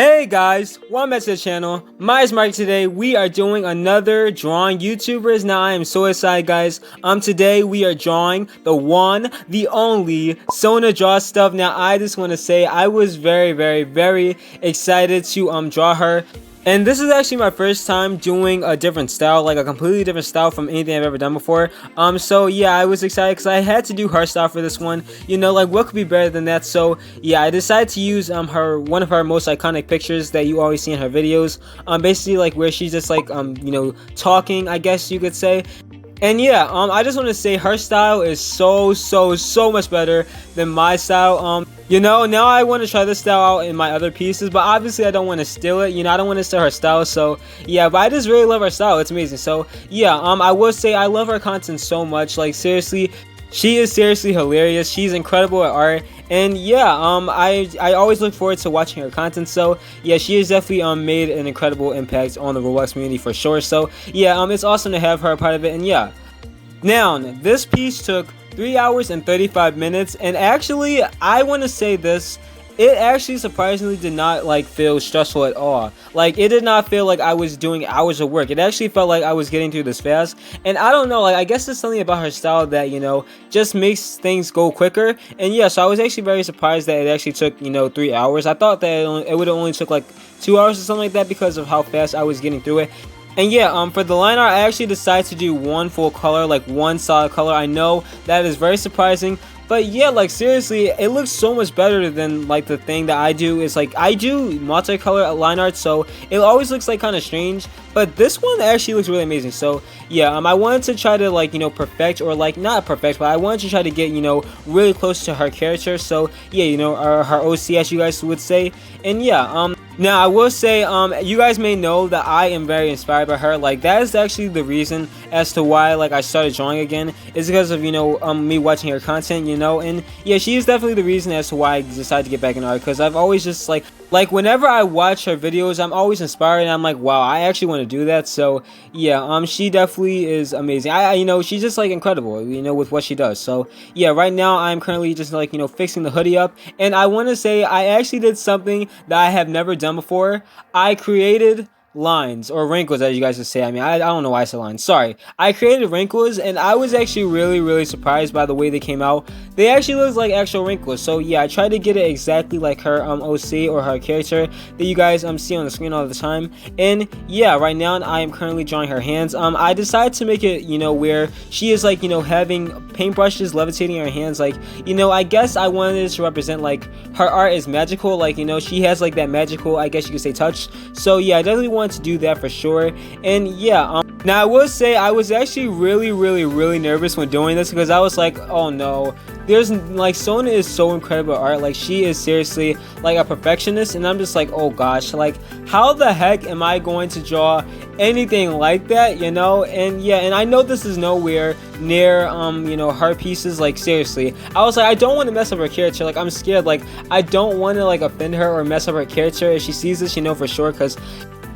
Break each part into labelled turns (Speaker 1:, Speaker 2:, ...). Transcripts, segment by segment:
Speaker 1: Hey guys, welcome back to the channel. My is Mark. Today we are doing another drawing YouTubers. Now I am so excited, guys. Today we are drawing the one, the only SonaDrawzStuff. Now I just want to say I was very excited to draw her. And this is actually my first time doing a different style, like a completely different style from anything I've ever done before. So yeah, I was excited because I had to do her style for this one. You know, like what could be better than that? So yeah, I decided to use one of her most iconic pictures that you always see in her videos. Basically like where she's just like you know, talking, I guess you could say. And yeah, I just want to say her style is so much better than my style. You know, now I want to try this style out in my other pieces, but obviously I don't want to steal it. You know, I don't want to steal her style. So yeah, but I just really love her style. It's amazing. So yeah, I will say I love her content so much. Like seriously, she is seriously hilarious. She's incredible at art. And yeah, I always look forward to watching her content. So yeah, she has definitely made an incredible impact on the Roblox community for sure. So yeah, it's awesome to have her a part of it. And yeah, now this piece took 3 hours and 35 minutes, and actually I want to say this, it actually surprisingly did not like feel stressful at all. Like it did not feel like I was doing hours of work. It actually felt like I was getting through this fast. And I don't know, like I guess there's something about her style that, you know, just makes things go quicker. And yeah, so I was actually very surprised that it actually took, you know, 3 hours. I thought that it would have only took like 2 hours or something like that because of how fast I was getting through it. And yeah, for the line art, I actually decided to do one full color, like one solid color. I know that is very surprising, but yeah, like seriously, it looks so much better than like the thing that I do. Is like I do multicolor line art, so it always looks like kind of strange. But this one actually looks really amazing. So yeah, I wanted to try to like, you know, perfect, or like not perfect, but I wanted to try to get, you know, really close to her character. So yeah, you know, her OC, as you guys would say. And yeah, now I will say, you guys may know that I am very inspired by her. Like that is actually the reason as to why like I started drawing again, is because of, you know, me watching her content, you know. And yeah, she is definitely the reason as to why I decided to get back in art, because I've always just like whenever I watch her videos, I'm always inspired, and I'm like, wow, I actually want to do that. So yeah, she definitely is amazing. You know, she's just like incredible, you know, with what she does. So yeah, right now I'm currently just like, you know, fixing the hoodie up, and I want to say I actually did something that I have never done before. I created lines, or wrinkles, as you guys would say. I mean, I don't know why I said lines. Sorry. I created wrinkles, and I was actually really surprised by the way they came out. They actually look like actual wrinkles. So yeah, I tried to get it exactly like her OC, or her character that you guys see on the screen all the time. And yeah, right now I am currently drawing her hands. I decided to make it, you know, where she is like, you know, having paintbrushes levitating in her hands. Like, you know, I guess I wanted it to represent like her art is magical. Like, you know, she has like that magical, I guess you could say, touch. So yeah, I definitely wanted to do that for sure. And yeah, now I will say I was actually really nervous when doing this, because I was like, oh no, there's like, Sona is so incredible at art. Like she is seriously like a perfectionist, and I'm just like, oh gosh, like how the heck am I going to draw anything like that, you know? And yeah, and I know this is nowhere near you know, her pieces. Like seriously, I was like, I don't want to mess up her character. Like I'm scared, like I don't want to like offend her or mess up her character if she sees this, you know, for sure. Because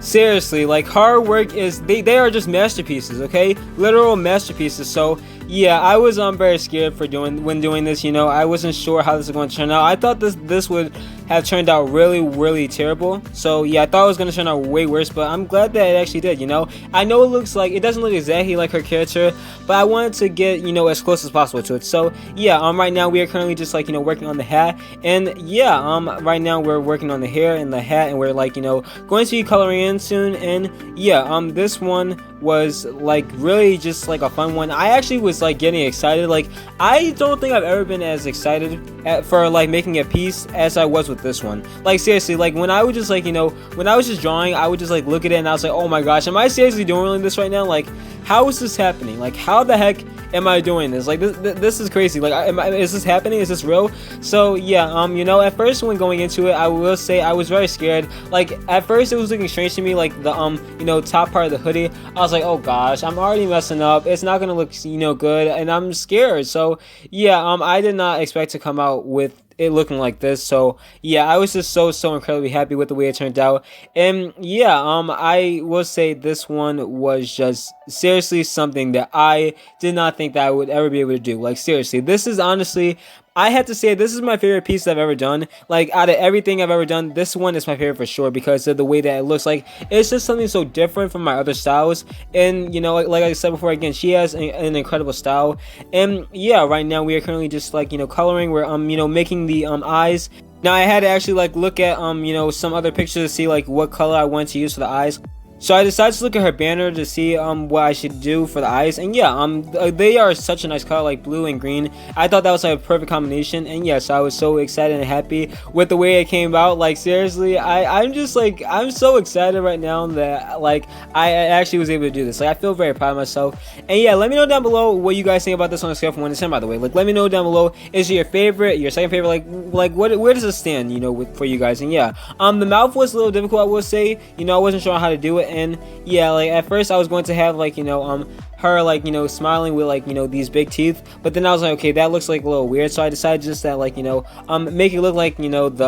Speaker 1: seriously, like her work is, they are just masterpieces, okay? Literal masterpieces. So yeah, I was very scared for doing this, you know. I wasn't sure how this was going to turn out. I thought this would have turned out really terrible. So yeah, I thought it was going to turn out way worse, but I'm glad that it actually did, you know. I know it looks like, it doesn't look exactly like her character, but I wanted to get, you know, as close as possible to it. So yeah, right now we are currently just like, you know, working on the hat. And yeah, right now we're working on the hair and the hat, and we're like, you know, going to be coloring in soon. And yeah, this one was like really just like a fun one. I actually was like getting excited. Like I don't think I've ever been as excited for like making a piece as I was with this one. Like seriously, like when I would just like, you know, when I was just drawing, I would just like look at it and I was like, oh my gosh, am I seriously doing this right now? Like how is this happening? Like how the heck am I doing this? Like this is crazy. Like is this happening? Is this real? So yeah, you know, at first when going into it, I will say I was very scared. Like at first it was looking strange to me, like the you know, top part of the hoodie. I was like, oh gosh, I'm already messing up. It's not gonna look, you know, good, and I'm scared. So yeah, I did not expect to come out with it looking like this. So yeah, I was just so incredibly happy with the way it turned out. And yeah, I will say this one was just seriously something that I did not think that I would ever be able to do. Like seriously, this is honestly I have to say this is my favorite piece I've ever done. Like out of everything I've ever done, this one is my favorite for sure because of the way that it looks. Like it's just something so different from my other styles. And you know, like I said before, again, she has an incredible style. And yeah, right now we are currently just like, you know, coloring. We're you know, making the eyes. Now I had to actually like look at you know, some other pictures to see like what color I wanted to use for the eyes. So I decided to look at her banner to see what I should do for the eyes, and yeah, they are such a nice color, like blue and green. I thought that was like a perfect combination, and yes, I was so excited and happy with the way it came out. Like seriously, I'm just like, I'm so excited right now that like I actually was able to do this. Like I feel very proud of myself. And yeah, let me know down below what you guys think about this on a scale from 1 to 10. By the way, like let me know down below, is it your favorite, your second favorite, like where does it stand, you know, for you guys? And yeah, the mouth was a little difficult, I will say. You know, I wasn't sure how to do it. And yeah, like at first I was going to have like, you know, her like, you know, smiling with like, you know, these big teeth, but then I was like, okay, that looks like a little weird, so I decided just that like, you know, make it look like, you know, the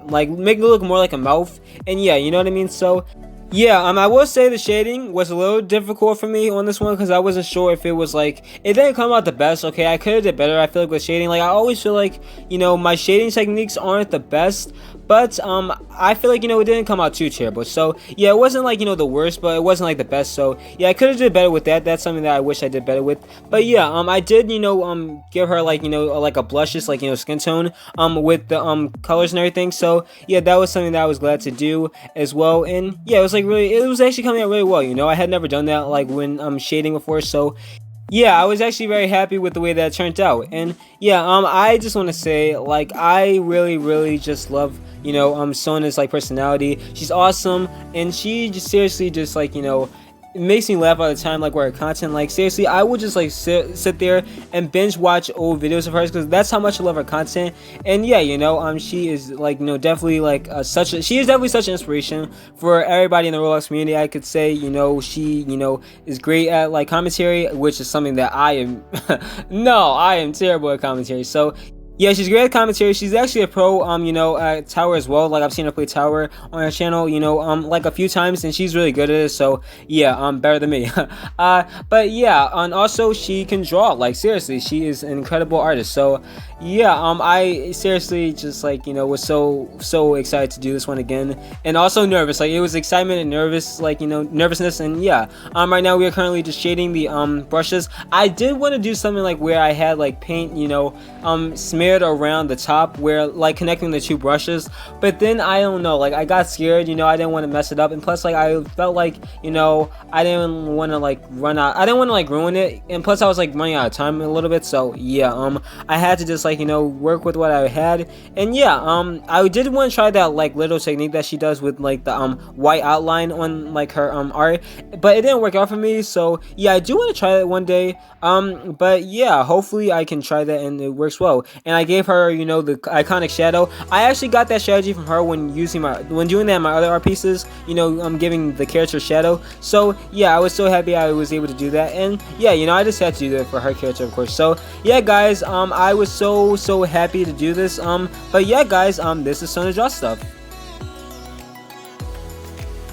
Speaker 1: like make it look more like a mouth. And yeah, you know what I mean. So yeah, I will say the shading was a little difficult for me on this one because I wasn't sure if it was like, it didn't come out the best. Okay, I could have did better. I feel like with shading, like I always feel like, you know, my shading techniques aren't the best, but I feel like, you know, it didn't come out too terrible. So yeah, it wasn't like, you know, the worst, but it wasn't like the best. So yeah, I could have did better with that. That's something that I wish I did better with. But yeah, I did, you know, give her like, you know, like a blushes, like, you know, skin tone with the colors and everything. So yeah, that was something that I was glad to do as well. And yeah, it was like really, it was actually coming out really well. You know, I had never done that like when shading before. So yeah, I was actually very happy with the way that it turned out. And yeah, I just want to say, like, I really just love, you know, Sona's like personality. She's awesome, and she just seriously just like, you know, it makes me laugh all the time, like, with her content. Like seriously, I would just like sit there and binge watch old videos of hers because that's how much I love her content. And yeah, you know, she is like, you know, definitely like she is definitely such an inspiration for everybody in the Roblox community. I could say, you know, she, you know, is great at like commentary, which is something that I am no, I am terrible at commentary. So yeah, she's great at commentary. She's actually a pro, you know, at Tower as well. Like I've seen her play Tower on her channel, you know, like a few times, and she's really good at it. So yeah, better than me. But yeah, and also she can draw. Like seriously, she is an incredible artist. So yeah, I seriously just like, you know, was so excited to do this one again, and also nervous. Like it was excitement and nervous, like, you know, nervousness. And yeah, right now we are currently just shading the brushes. I did want to do something like where I had like paint, you know, smeared around the top, where like connecting the two brushes, but then I don't know, like I got scared, you know, I didn't want to mess it up, and plus like I felt like, you know, I didn't want to like run out, I didn't want to like ruin it, and plus I was like running out of time a little bit. So yeah, I had to just like, you know, work with what I had. And yeah, I did want to try that like little technique that she does with like the white outline on like her art, but it didn't work out for me. So yeah, I do want to try that one day, but yeah, hopefully I can try that and it works well. And I gave her, you know, the iconic shadow. I actually got that strategy from her when doing that in my other art pieces, you know, giving the character shadow. So yeah, I was so happy I was able to do that. And yeah, you know, I just had to do that for her character, of course. So yeah guys, I was so happy to do this. But yeah guys, this is SonaDrawzStuff.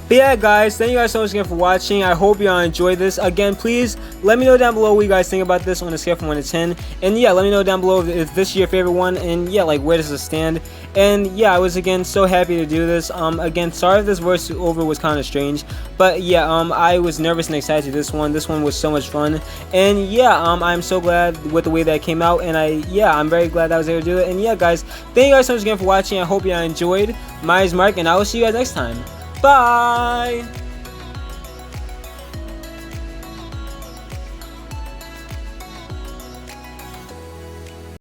Speaker 1: But yeah guys, thank you guys so much again for watching. I hope you all enjoyed this. Again, please let me know down below what you guys think about this on a scale from 1 to 10. And yeah, let me know down below if this is your favorite one, and yeah, like where does it stand. And yeah, I was again so happy to do this. Again, sorry if this voiceover was kind of strange, but yeah, I was nervous and excited to do this one. This one was so much fun. And yeah, I'm so glad with the way that it came out, and I'm very glad that I was able to do it. And yeah guys, thank you guys so much again for watching. I hope you all enjoyed. My name is Mark, and I will see you guys next time. Bye!